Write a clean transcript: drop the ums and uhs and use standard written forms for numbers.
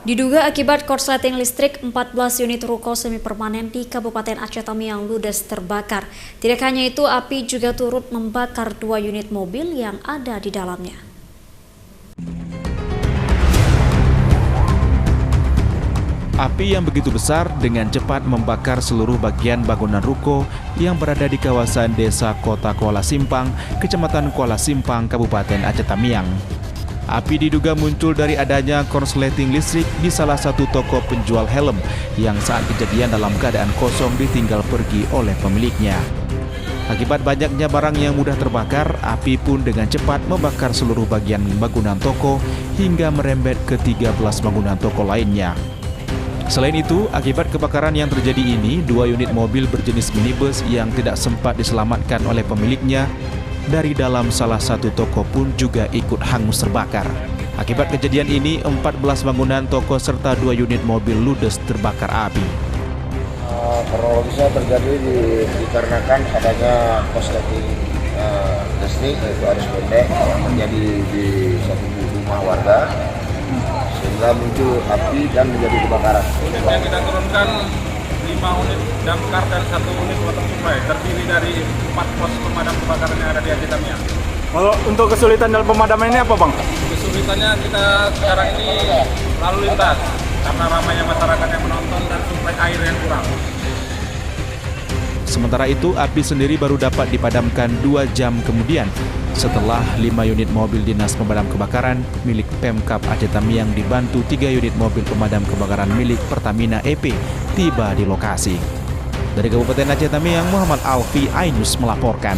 Diduga akibat korsleting listrik, 14 unit ruko semi permanen di Kabupaten Aceh Tamiang ludes terbakar. Tidak hanya itu, api juga turut membakar 2 unit mobil yang ada di dalamnya. Api yang begitu besar dengan cepat membakar seluruh bagian bangunan ruko yang berada di kawasan Desa Kota Kuala Simpang, Kecamatan Kuala Simpang, Kabupaten Aceh Tamiang. Api diduga muncul dari adanya korsleting listrik di salah satu toko penjual helm yang saat kejadian dalam keadaan kosong ditinggal pergi oleh pemiliknya. Akibat banyaknya barang yang mudah terbakar, api pun dengan cepat membakar seluruh bagian bangunan toko hingga merembet ke 13 bangunan toko lainnya. Selain itu, akibat kebakaran yang terjadi ini, 2 unit mobil berjenis minibus yang tidak sempat diselamatkan oleh pemiliknya dari dalam salah satu toko pun juga ikut hangus terbakar. Akibat kejadian ini, 14 bangunan toko serta 2 unit mobil ludes terbakar api. Kronologisnya terjadi dikarenakan adanya korsleting listrik, yaitu arus pendek yang terjadi di satu rumah warga, sehingga muncul api dan menjadi kebakaran. Unit yang kita turunkan 5 unit damkar dan 1 unit water supply, terdiri dari 4 pos pemadam kebakaran yang ada di Aceh Tamiang. Kalau untuk kesulitan dalam pemadaman ini apa, Bang? Kesulitannya kita sekarang ini lalu lintas karena ramainya masyarakat yang menonton dan suplai air yang kurang. Sementara itu, api sendiri baru dapat dipadamkan 2 jam kemudian setelah 5 unit mobil dinas pemadam kebakaran milik Pemkab Aceh Tamiang dibantu 3 unit mobil pemadam kebakaran milik Pertamina EP tiba di lokasi. Dari Kabupaten Aceh Tamiang, Muhammad Alfi, iNews melaporkan.